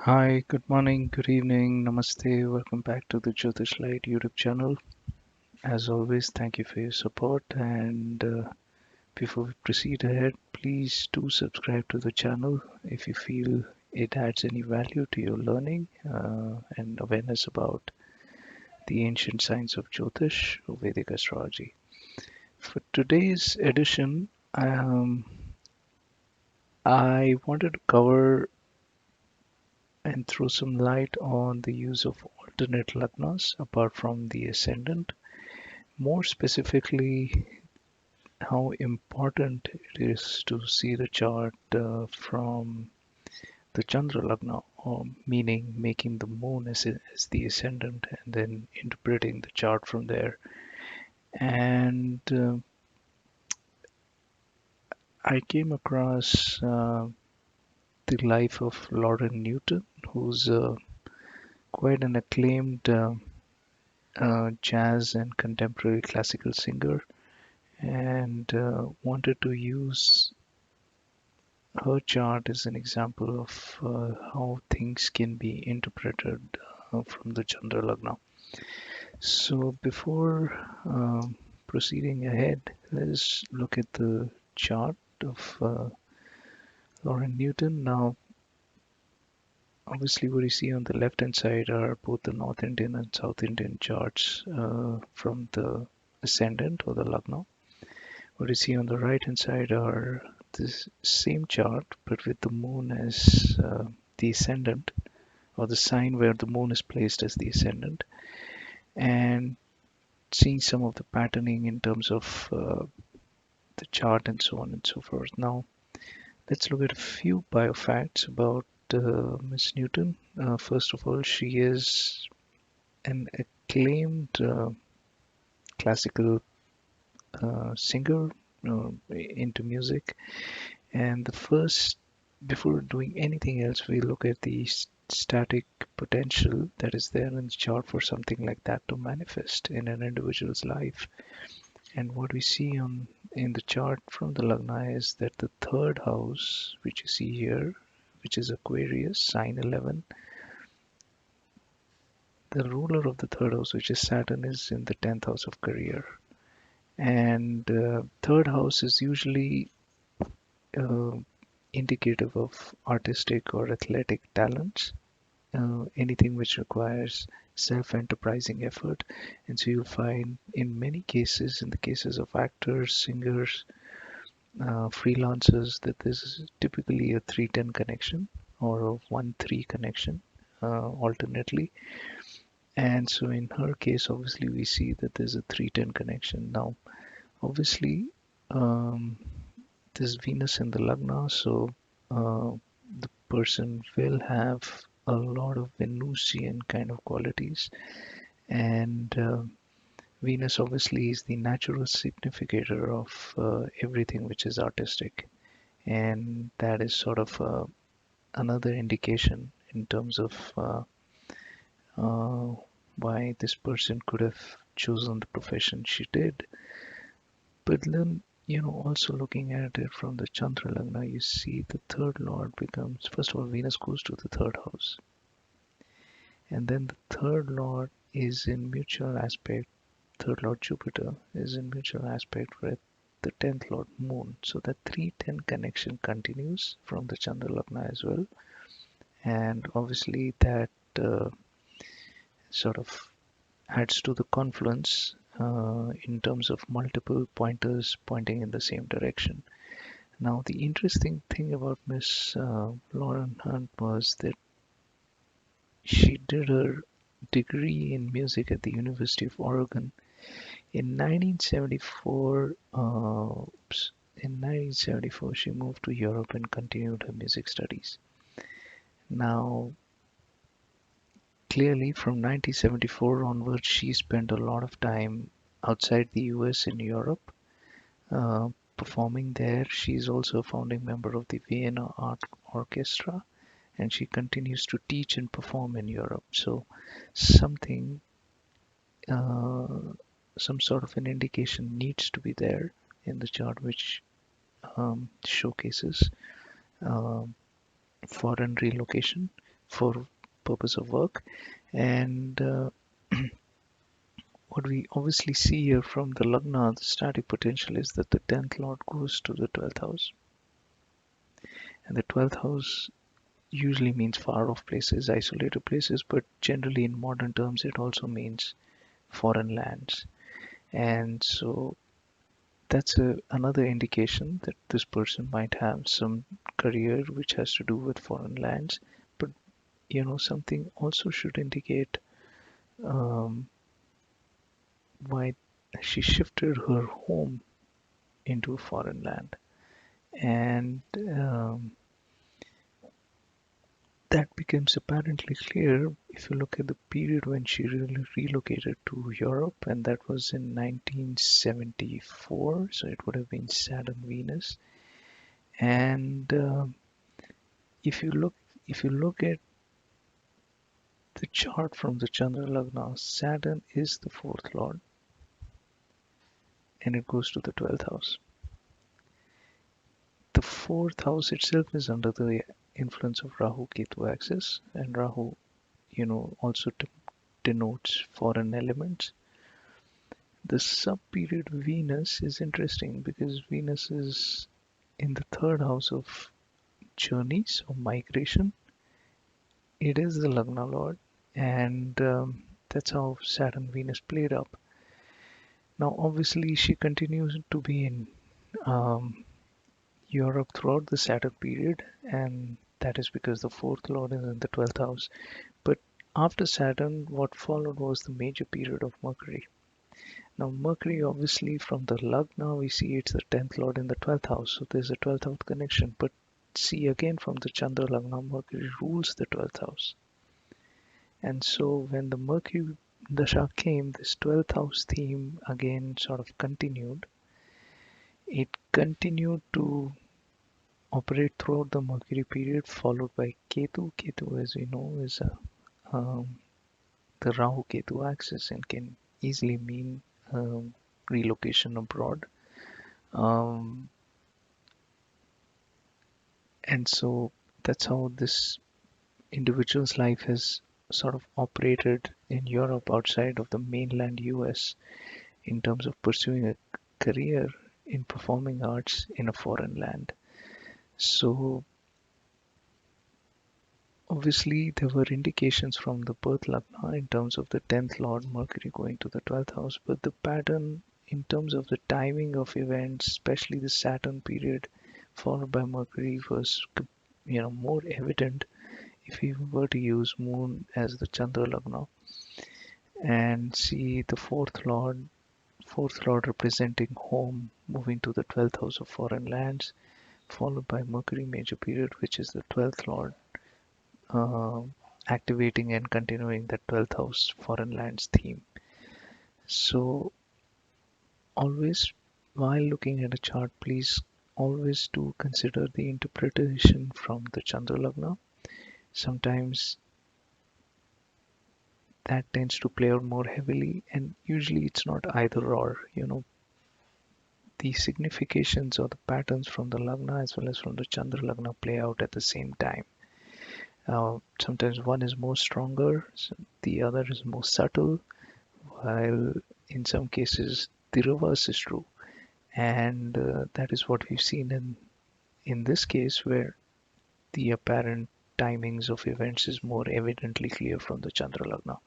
Hi, good morning, good evening, namaste. Welcome back to the Jyotish Light YouTube channel. As always, thank you for your support. And before we proceed ahead, please do subscribe to the channel if you feel it adds any value to your learning and awareness about the ancient science of Jyotish or Vedic Astrology. For today's edition, I wanted to cover and throw some light on the use of alternate lagnas apart from the ascendant. More specifically, how important it is to see the chart from the Chandra Lagna, or meaning making the moon as the ascendant and then interpreting the chart from there. And I came across the life of Lauren Newton, who's quite an acclaimed jazz and contemporary classical singer, and wanted to use her chart is an example of how things can be interpreted from the Chandra Lagna. So before proceeding ahead, let's look at the chart of Lauren Newton. Now, obviously, what you see on the left hand side are both the North Indian and South Indian charts from the ascendant or the Lagna. What you see on the right hand side are this same chart, but with the moon as the ascendant, or the sign where the moon is placed as the ascendant, and seeing some of the patterning in terms of the chart and so on and so forth. Now, let's look at a few biofacts about Miss Newton. First of all, she is an acclaimed classical singer into music. And the first, before doing anything else, we look at the static potential that is there in the chart for something like that to manifest in an individual's life. And what we see on in the chart from the Lagna is that the third house, which you see here, which is Aquarius, sign 11, the ruler of the third house, which is Saturn, is in the 10th house of career. And third house is usually uh, indicative of artistic or athletic talents, anything which requires self-enterprising effort. And so you'll find in many cases, in the cases of actors, singers, freelancers, that this is typically a 310 connection or a 1-3 connection alternately. And so in her case, obviously, we see that there's a 310 connection. Now, obviously, um, there's Venus in the Lagna, so the person will have a lot of Venusian kind of qualities. And Venus obviously is the natural significator of everything which is artistic. And that is sort of another indication in terms of uh, why this person could have chosen the profession she did. But then, also looking at it from the Chandra Lagna, you see the third lord becomes, first of all, Venus goes to the third house. And then the third lord is in mutual aspect, third lord Jupiter is in mutual aspect with the 10th lord Moon. So that 310 connection continues from the Chandra Lagna as well. And obviously that sort of adds to the confluence in terms of multiple pointers pointing in the same direction. Now, the interesting thing about Miss Lauren Hunt was that she did her degree in music at the University of Oregon in 1974. In 1974, she moved to Europe and continued her music studies. Now, clearly, from 1974 onwards, she spent a lot of time outside the US in Europe, uh, performing there. She's also a founding member of the Vienna Art Orchestra, and she continues to teach and perform in Europe. So something, uh, some sort of an indication needs to be there in the chart, which showcases um, foreign relocation, for purpose of work. And what we obviously see here from the Lagna, the static potential, is that the 10th lord goes to the 12th house. And the 12th house usually means far off places, isolated places, but generally in modern terms, it also means foreign lands. And so that's another indication that this person might have some career which has to do with foreign lands. But something also should indicate um, why she shifted her home into a foreign land. And that becomes apparently clear if you look at the period when she really relocated to Europe, and that was in 1974. So it would have been Saturn Venus. And if you look if you look at the chart from the Chandra Lagna, Saturn is the fourth lord, and it goes to the 12th house. The fourth house itself is under the influence of Rahu Ketu axis, and Rahu, also denotes foreign elements. The sub-period Venus is interesting because Venus is in the third house of journeys or migration. It is the Lagna Lord, and that's how Saturn Venus played up. Now, obviously, she continues to be in um, Europe throughout the Saturn period, and that is because the fourth lord is in the 12th house. But after Saturn, what followed was the major period of Mercury. Now, Mercury, obviously, from the Lagna, we see it's the 10th lord in the 12th house, so there's a 12th house connection. But see, again, from the Chandra Lagna, Mercury rules the 12th house. And so, when the Mercury Dasha came, this 12th house theme again sort of continued. It continued to operate throughout the Mercury period, followed by Ketu. Ketu, as we know, is the Rahu Ketu axis and can easily mean relocation abroad. Um, and so that's how this individual's life has sort of operated in Europe outside of the mainland US in terms of pursuing a career in performing arts in a foreign land. So obviously, there were indications from the birth Lagna in terms of the 10th Lord Mercury going to the 12th house, but the pattern in terms of the timing of events, especially the Saturn period followed by Mercury, was more evident if we were to use Moon as the Chandra Lagna and see the fourth Lord representing home moving to the 12th house of foreign lands, followed by Mercury major period, which is the 12th Lord uh, activating and continuing the 12th house foreign lands theme. So always while looking at a chart, please always do consider the interpretation from the Chandra Lagna. Sometimes that tends to play out more heavily, and usually it's not either or. The significations or the patterns from the Lagna as well as from the Chandra Lagna play out at the same time. Sometimes one is more stronger, the other is more subtle, while in some cases the reverse is true. And that is what we've seen in this case, where the apparent timings of events is more evidently clear from the Chandra Lagna.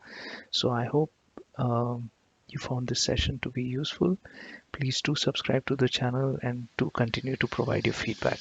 So I hope you found this session to be useful. Please do subscribe to the channel and do continue to provide your feedback.